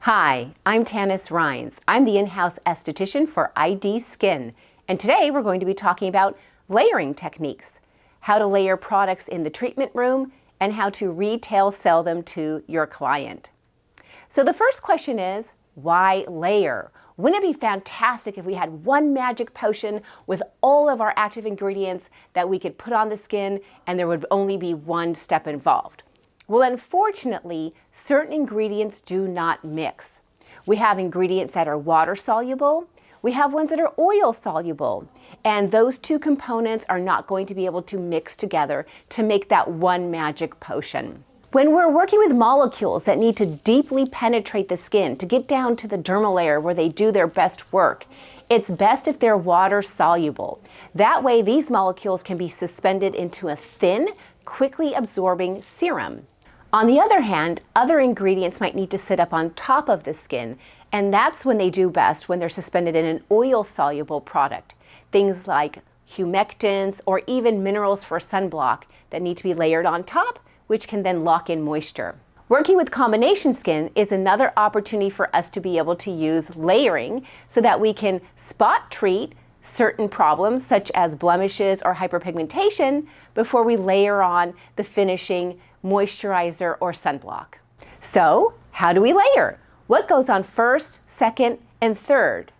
Hi, I'm Tanis Rines. I'm the in-house esthetician for ID Skin, and today we're going to be talking about layering techniques, how to layer products in the treatment room, and how to retail sell them to your client. So the first question is, why layer? Wouldn't it be fantastic if we had one magic potion with all of our active ingredients that we could put on the skin and there would only be one step involved? Well, unfortunately, certain ingredients do not mix. We have ingredients that are water soluble, we have ones that are oil soluble, and those two components are not going to be able to mix together to make that one magic potion. When we're working with molecules that need to deeply penetrate the skin to get down to the dermal layer where they do their best work, it's best if they're water soluble. That way, these molecules can be suspended into a thin, quickly absorbing serum. On the other hand, other ingredients might need to sit up on top of the skin, and that's when they do best, when they're suspended in an oil-soluble product. Things like humectants or even minerals for sunblock that need to be layered on top, which can then lock in moisture. Working with combination skin is another opportunity for us to be able to use layering so that we can spot treat certain problems such as blemishes or hyperpigmentation before we layer on the finishing moisturizer or sunblock. So, how do we layer? What goes on first, second, and third?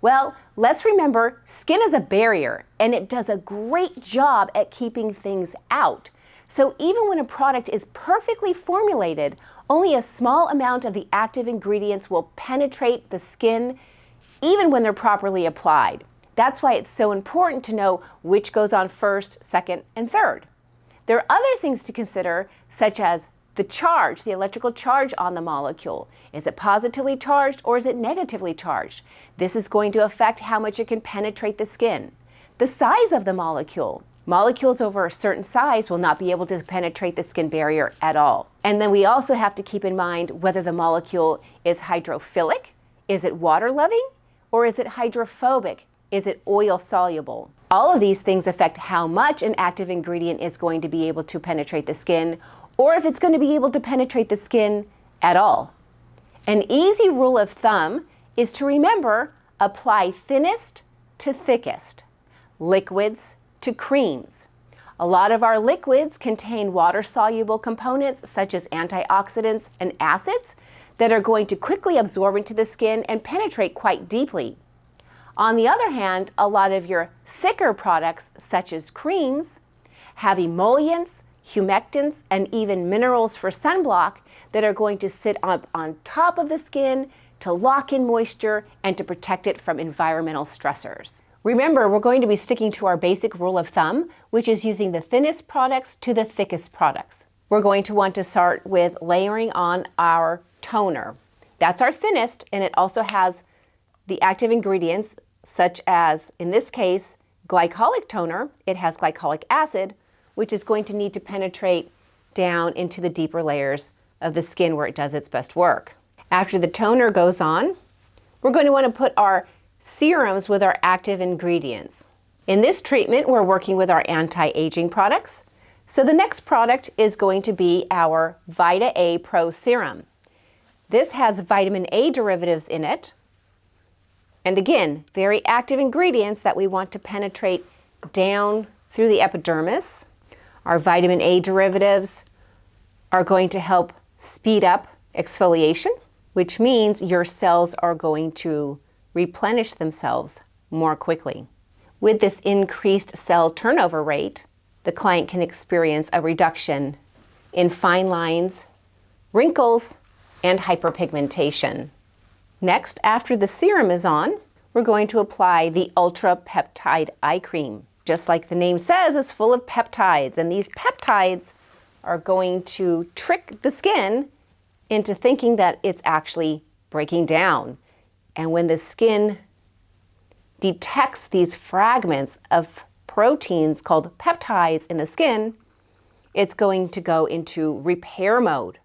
Well, let's remember skin is a barrier and it does a great job at keeping things out. So even when a product is perfectly formulated, only a small amount of the active ingredients will penetrate the skin even when they're properly applied. That's why it's so important to know which goes on first, second, and third. There are other things to consider, such as the charge, the electrical charge on the molecule. Is it positively charged or is it negatively charged? This is going to affect how much it can penetrate the skin. The size of the molecule. Molecules over a certain size will not be able to penetrate the skin barrier at all. And then we also have to keep in mind whether the molecule is hydrophilic, is it water-loving, or is it hydrophobic? Is it oil soluble? All of these things affect how much an active ingredient is going to be able to penetrate the skin, or if it's going to be able to penetrate the skin at all. An easy rule of thumb is to remember, apply thinnest to thickest, liquids to creams. A lot of our liquids contain water-soluble components such as antioxidants and acids that are going to quickly absorb into the skin and penetrate quite deeply. On the other hand, a lot of your thicker products, such as creams, have emollients, humectants, and even minerals for sunblock that are going to sit up on top of the skin to lock in moisture and to protect it from environmental stressors. Remember, we're going to be sticking to our basic rule of thumb, which is using the thinnest products to the thickest products. We're going to want to start with layering on our toner. That's our thinnest, and it also has the active ingredients such as, in this case, glycolic toner. It has glycolic acid, which is going to need to penetrate down into the deeper layers of the skin where it does its best work. After the toner goes on, we're going to want to put our serums with our active ingredients. In this treatment, we're working with our anti-aging products. So the next product is going to be our Vita A Pro Serum. This has vitamin A derivatives in it. And again, very active ingredients that we want to penetrate down through the epidermis. Our vitamin A derivatives are going to help speed up exfoliation, which means your cells are going to replenish themselves more quickly. With this increased cell turnover rate, the client can experience a reduction in fine lines, wrinkles, and hyperpigmentation. Next, after the serum is on, we're going to apply the Ultra Peptide Eye Cream. Just like the name says, it's full of peptides, and these peptides are going to trick the skin into thinking that it's actually breaking down. And when the skin detects these fragments of proteins called peptides in the skin, it's going to go into repair mode.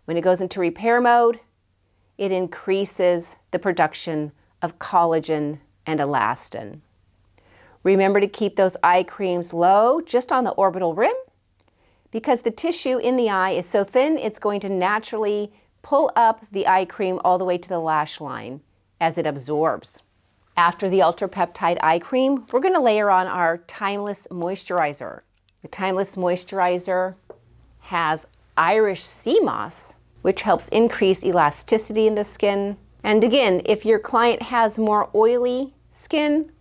When it goes into repair mode, it increases the production of collagen and elastin. Remember to keep those eye creams low, just on the orbital rim, because the tissue in the eye is so thin, it's going to naturally pull up the eye cream all the way to the lash line as it absorbs. After the Ultra Peptide Eye Cream, we're going to layer on our Timeless Moisturizer. The Timeless Moisturizer has Irish sea moss, which helps increase elasticity in the skin. And again, if your client has more oily skin,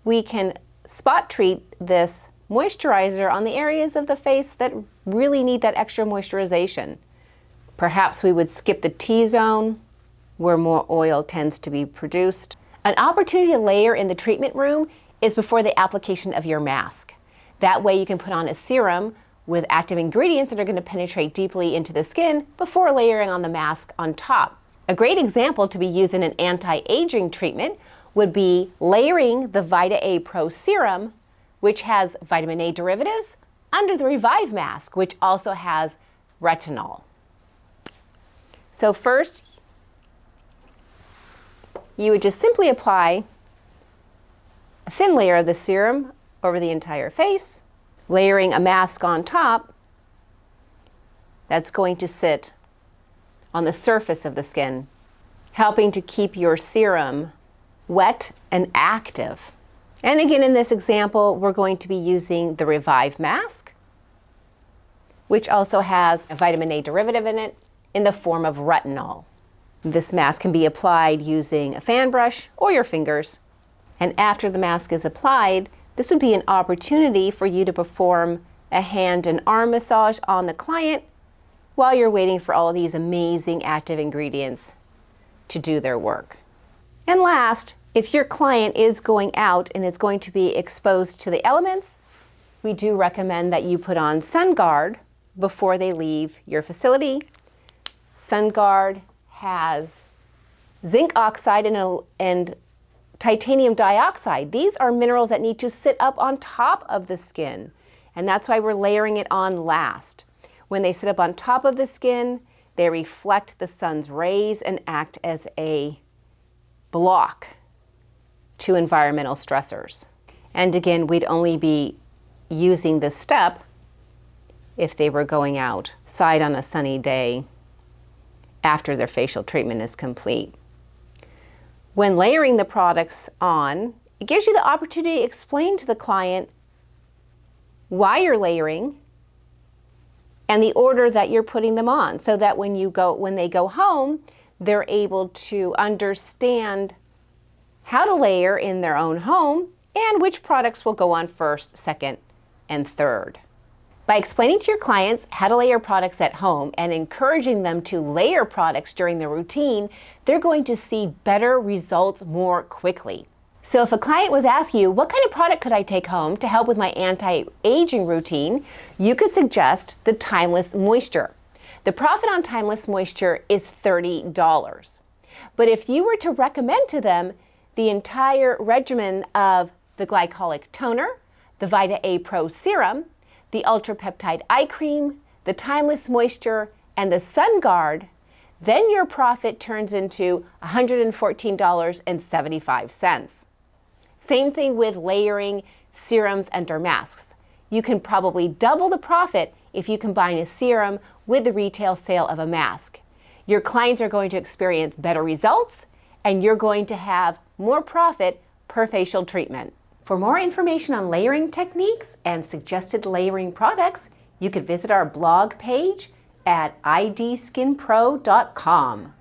we can spot treat this moisturizer on the areas of the face that really need that extra moisturization. Perhaps we would skip the T-zone where more oil tends to be produced. An opportunity to layer in the treatment room is before the application of your mask. That way you can put on a serum with active ingredients that are going to penetrate deeply into the skin before layering on the mask on top. A great example to be used in an anti-aging treatment would be layering the Vita A Pro Serum, which has vitamin A derivatives, under the Revive mask, which also has retinol. So first, you would just simply apply a thin layer of the serum over the entire face, layering a mask on top that's going to sit on the surface of the skin, helping to keep your serum wet and active. And again, in this example, we're going to be using the Revive mask, which also has a vitamin A derivative in it in the form of retinol. This mask can be applied using a fan brush or your fingers. And after the mask is applied, this would be an opportunity for you to perform a hand and arm massage on the client while you're waiting for all of these amazing active ingredients to do their work. And last, if your client is going out and is going to be exposed to the elements, we do recommend that you put on SunGuard before they leave your facility. SunGuard has zinc oxide and titanium dioxide. These are minerals that need to sit up on top of the skin, and that's why we're layering it on last. When they sit up on top of the skin, they reflect the sun's rays and act as a block to environmental stressors. And again, we'd only be using this step if they were going outside on a sunny day after their facial treatment is complete. When layering the products on, it gives you the opportunity to explain to the client why you're layering and the order that you're putting them on, so that when they go home, they're able to understand how to layer in their own home and which products will go on first, second, and third. By explaining to your clients how to layer products at home and encouraging them to layer products during their routine, they're going to see better results more quickly. So if a client was asking you, what kind of product could I take home to help with my anti-aging routine, you could suggest the Timeless Moisture. The profit on Timeless Moisture is $30. But if you were to recommend to them the entire regimen of the Glycolic Toner, the Vita A Pro Serum, the Ultra Peptide Eye Cream, the Timeless Moisture, and the SunGuard, then your profit turns into $114.75. Same thing with layering serums and or masks. You can probably double the profit if you combine a serum with the retail sale of a mask. Your clients are going to experience better results, and you're going to have more profit per facial treatment. For more information on layering techniques and suggested layering products, you could visit our blog page at idskinpro.com.